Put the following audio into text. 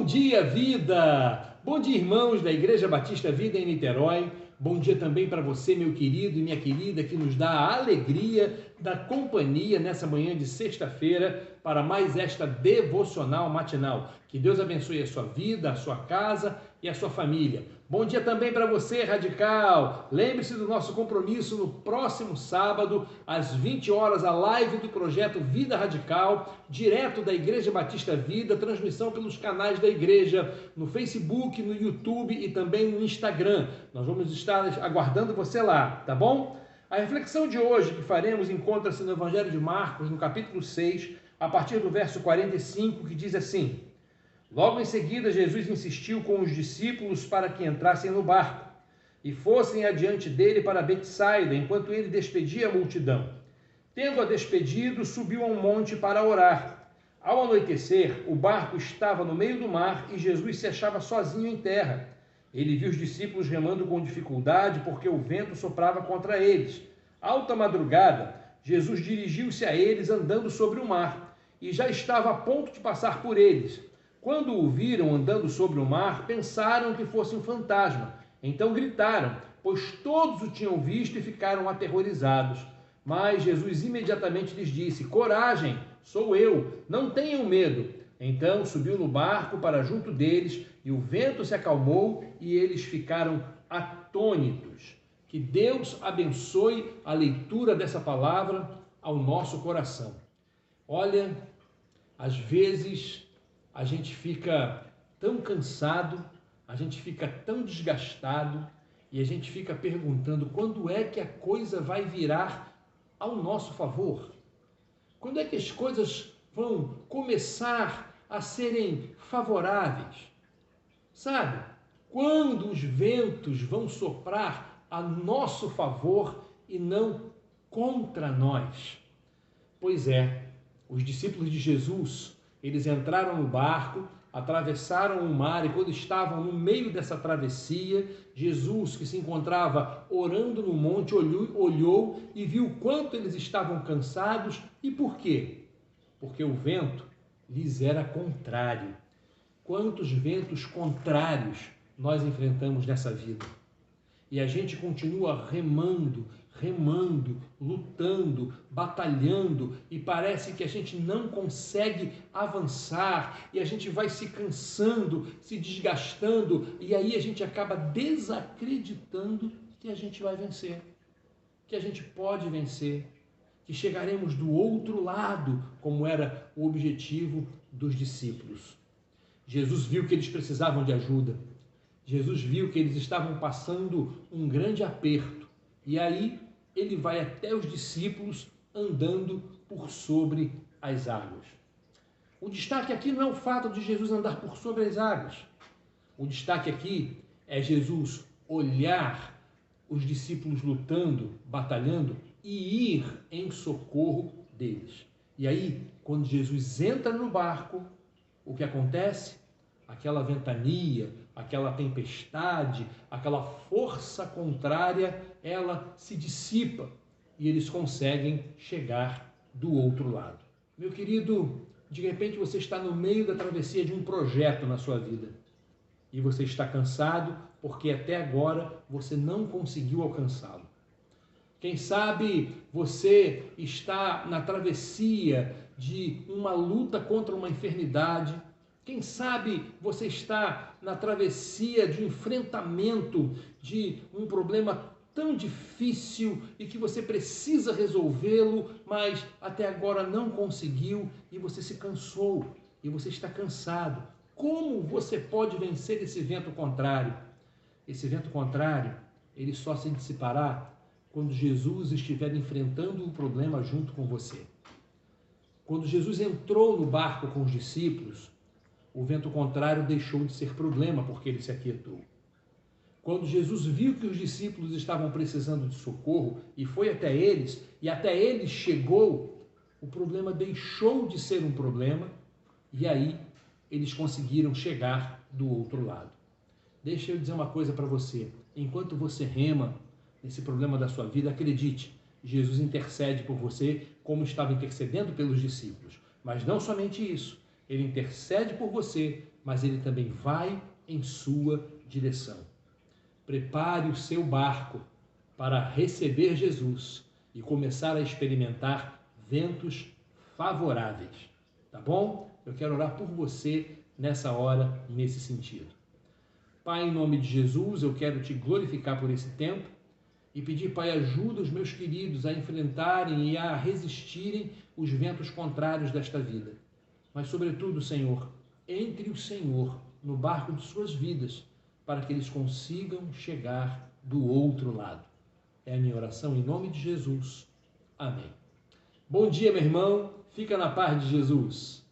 dia, vida! Bom dia, irmãos da Igreja Batista Vida em Niterói. Bom dia também para você, meu querido e minha querida, que nos dá a alegria da companhia nessa manhã de sexta-feira para mais esta devocional matinal. Que Deus abençoe a sua vida, a sua casa e a sua família. Bom dia também para você, radical. Lembre-se do nosso compromisso no próximo sábado, às 20 horas, a live do projeto Vida Radical, direto da Igreja Batista Vida, transmissão pelos canais da igreja, no Facebook, no YouTube e também no Instagram. Nós vamos estar aguardando você lá, tá bom? A reflexão de hoje que faremos encontra-se no Evangelho de Marcos, no capítulo 6, a partir do verso 45, que diz assim: Logo em seguida, Jesus insistiu com os discípulos para que entrassem no barco e fossem adiante dele para Betsaida, enquanto ele despedia a multidão. Tendo-a despedido, subiu a um monte para orar. Ao anoitecer, o barco estava no meio do mar e Jesus se achava sozinho em terra. Ele viu os discípulos remando com dificuldade porque o vento soprava contra eles. Alta madrugada, Jesus dirigiu-se a eles andando sobre o mar e já estava a ponto de passar por eles. Quando o viram andando sobre o mar, pensaram que fosse um fantasma. Então gritaram, pois todos o tinham visto e ficaram aterrorizados. Mas Jesus imediatamente lhes disse: Coragem, sou eu, não tenham medo. Então subiu no barco para junto deles e o vento se acalmou e eles ficaram atônitos. Que Deus abençoe a leitura dessa palavra ao nosso coração. Olha, às vezes a gente fica tão cansado, a gente fica tão desgastado e a gente fica perguntando quando é que a coisa vai virar ao nosso favor? Quando é que as coisas vão começar a serem favoráveis? Sabe? Quando os ventos vão soprar a nosso favor e não contra nós? Pois é, os discípulos de Jesus, eles entraram no barco, atravessaram o mar e quando estavam no meio dessa travessia, Jesus, que se encontrava orando no monte, olhou e viu quanto eles estavam cansados. E por quê? Porque o vento lhes era contrário. Quantos ventos contrários nós enfrentamos nessa vida? E a gente continua remando, lutando, batalhando e parece que a gente não consegue avançar e a gente vai se cansando, se desgastando e aí a gente acaba desacreditando que a gente vai vencer, que a gente pode vencer, que chegaremos do outro lado, como era o objetivo dos discípulos. Jesus viu que eles precisavam de ajuda. Jesus viu que eles estavam passando um grande aperto e aí ele vai até os discípulos andando por sobre as águas. O destaque aqui não é o fato de Jesus andar por sobre as águas. O destaque aqui é Jesus olhar os discípulos lutando, batalhando e ir em socorro deles. E aí, quando Jesus entra no barco, o que acontece? Aquela ventania, aquela tempestade, aquela força contrária, ela se dissipa e eles conseguem chegar do outro lado. Meu querido, de repente você está no meio da travessia de um projeto na sua vida e você está cansado porque até agora você não conseguiu alcançá-lo. Quem sabe você está na travessia de uma luta contra uma enfermidade. Quem sabe você está na travessia de um enfrentamento de um problema tão difícil e que você precisa resolvê-lo, mas até agora não conseguiu e você se cansou e você está cansado. Como você pode vencer esse vento contrário? Esse vento contrário, ele só se dissipará quando Jesus estiver enfrentando o problema junto com você. Quando Jesus entrou no barco com os discípulos, o vento contrário deixou de ser problema porque ele se aquietou. Quando Jesus viu que os discípulos estavam precisando de socorro e foi até eles, e até eles chegou, o problema deixou de ser um problema e aí eles conseguiram chegar do outro lado. Deixa eu dizer uma coisa para você. Enquanto você rema nesse problema da sua vida, acredite, Jesus intercede por você como estava intercedendo pelos discípulos. Mas não somente isso. Ele intercede por você, mas ele também vai em sua direção. Prepare o seu barco para receber Jesus e começar a experimentar ventos favoráveis, tá bom? Eu quero orar por você nessa hora, nesse sentido. Pai, em nome de Jesus, eu quero te glorificar por esse tempo e pedir, Pai, ajuda os meus queridos a enfrentarem e a resistirem os ventos contrários desta vida. Mas, sobretudo, Senhor, entre o Senhor no barco de suas vidas, para que eles consigam chegar do outro lado. É a minha oração em nome de Jesus. Amém. Bom dia, meu irmão. Fica na paz de Jesus.